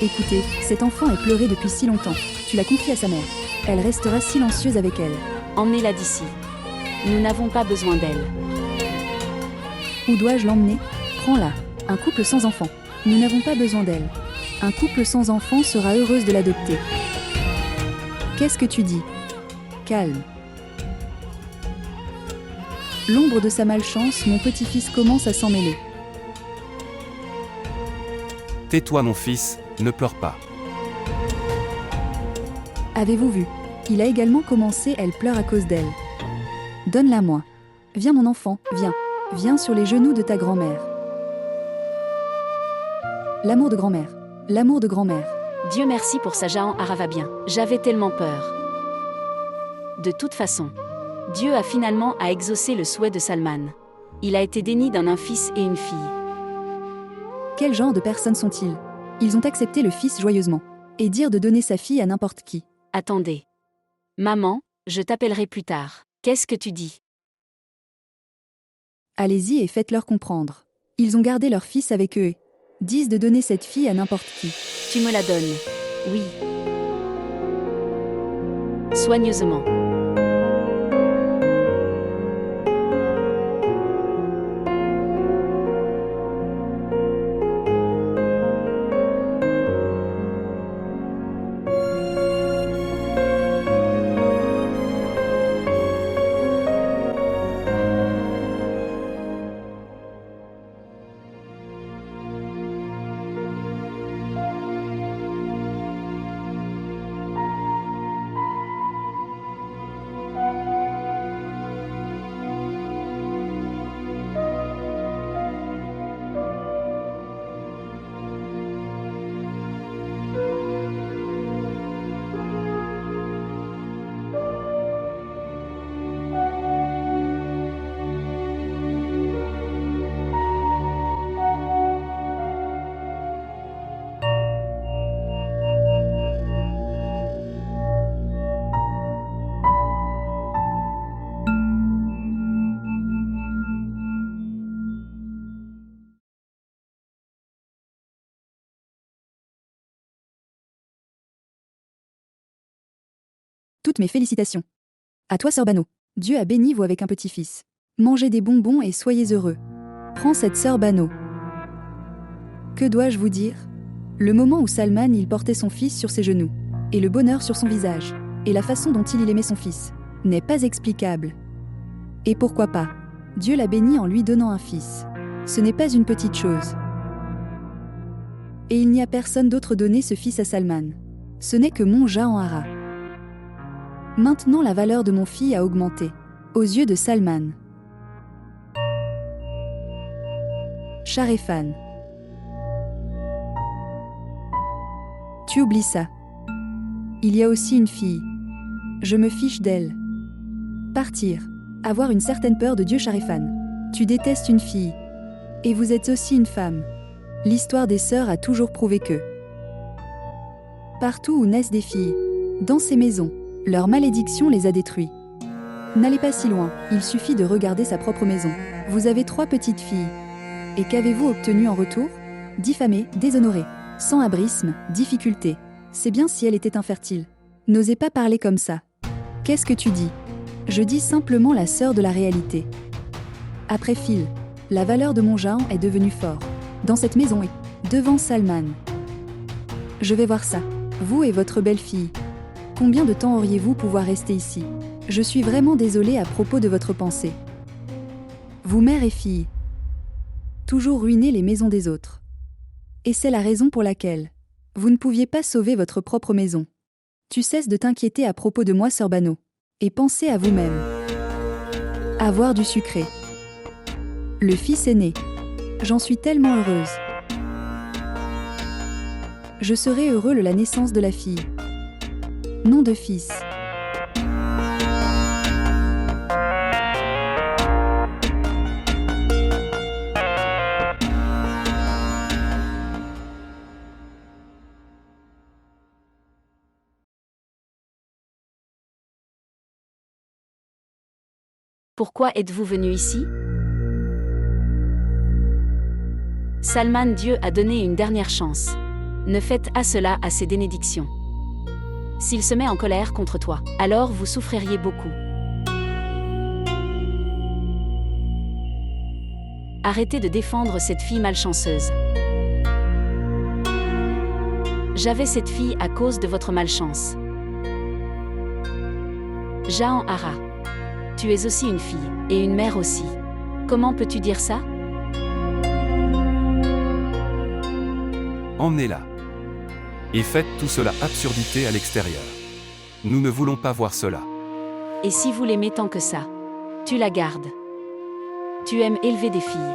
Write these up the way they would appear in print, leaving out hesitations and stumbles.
Écoutez, cet enfant est pleuré depuis si longtemps. Tu l'as confié à sa mère. Elle restera silencieuse avec elle. Emmenez-la d'ici. Nous n'avons pas besoin d'elle. Où dois-je l'emmener? Prends-la. Un couple sans enfant. Nous n'avons pas besoin d'elle. Un couple sans enfant sera heureuse de l'adopter. Qu'est-ce que tu dis? Calme. L'ombre de sa malchance, mon petit-fils commence à s'en mêler. Tais-toi mon fils, ne pleure pas. Avez-vous vu? Il a également commencé, elle pleure à cause d'elle. Donne-la-moi. Viens mon enfant, viens. Viens sur les genoux de ta grand-mère. L'amour de grand-mère. L'amour de grand-mère. Dieu merci pour ça, Jahan Ara bien. J'avais tellement peur. De toute façon, Dieu a finalement exaucé le souhait de Salman. Il a été déni d'un fils et une fille. Quel genre de personnes sont-ils? Ils ont accepté le fils joyeusement. Et dire de donner sa fille à n'importe qui. Attendez. Maman, je t'appellerai plus tard. Qu'est-ce que tu dis? Allez-y et faites-leur comprendre. Ils ont gardé leur fils avec eux et disent de donner cette fille à n'importe qui. Tu me la donnes. Oui. Soigneusement. Toutes mes félicitations. À toi, sœur Bano. Dieu a béni vous avec un petit-fils. Mangez des bonbons et soyez heureux. Prends cette sœur Bano. Que dois-je vous dire? Le moment où Salman il portait son fils sur ses genoux, et le bonheur sur son visage, et la façon dont il aimait son fils, n'est pas explicable. Et pourquoi pas? Dieu l'a béni en lui donnant un fils. Ce n'est pas une petite chose. Et il n'y a personne d'autre donné ce fils à Salman. Ce n'est que mon Jahan Ara. Maintenant la valeur de mon fils a augmenté, aux yeux de Salman. Sharefan. Tu oublies ça. Il y a aussi une fille. Je me fiche d'elle. Partir. Avoir une certaine peur de Dieu Sharefan. Tu détestes une fille. Et vous êtes aussi une femme. L'histoire des sœurs a toujours prouvé que partout où naissent des filles, dans ces maisons, leur malédiction les a détruits. N'allez pas si loin, il suffit de regarder sa propre maison. Vous avez 3 petites filles. Et qu'avez-vous obtenu en retour? Diffamée, déshonorée, sans abrisme, difficulté. C'est bien si elle était infertile. N'osez pas parler comme ça. Qu'est-ce que tu dis? Je dis simplement la sœur de la réalité. Après Phil, la valeur de mon Jahan est devenue fort. Dans cette maison et devant Salman. Je vais voir ça. Vous et votre belle-fille. Combien de temps auriez-vous pouvoir rester ici? Je suis vraiment désolée à propos de votre pensée. Vous mère et fille. Toujours ruiner les maisons des autres. Et c'est la raison pour laquelle vous ne pouviez pas sauver votre propre maison. Tu cesses de t'inquiéter à propos de moi, sœur Bano. Et pensez à vous-même. Avoir du sucré. Le fils est né. J'en suis tellement heureuse. Je serai heureux le la naissance de la fille. Nom de fils. Pourquoi êtes-vous venu ici? Salman, Dieu a donné une dernière chance. Ne faites à cela à ses bénédictions. S'il se met en colère contre toi, alors vous souffririez beaucoup. Arrêtez de défendre cette fille malchanceuse. J'avais cette fille à cause de votre malchance. Jahan-Hara. Tu es aussi une fille, et une mère aussi. Comment peux-tu dire ça? Emmenez-la. Et faites tout cela absurdité à l'extérieur. Nous ne voulons pas voir cela. Et si vous l'aimez tant que ça, tu la gardes. Tu aimes élever des filles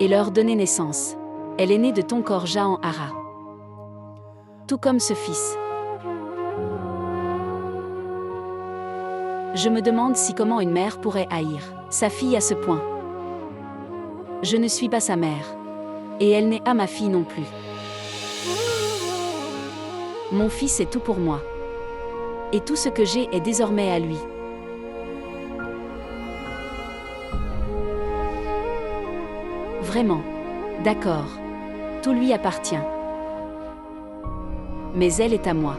et leur donner naissance. Elle est née de ton corps Jahan-Hara. Tout comme ce fils. Je me demande si comment une mère pourrait haïr sa fille à ce point. Je ne suis pas sa mère. Et elle n'est pas ma fille non plus. Mon fils est tout pour moi. Et tout ce que j'ai est désormais à lui. Vraiment. D'accord. Tout lui appartient. Mais elle est à moi.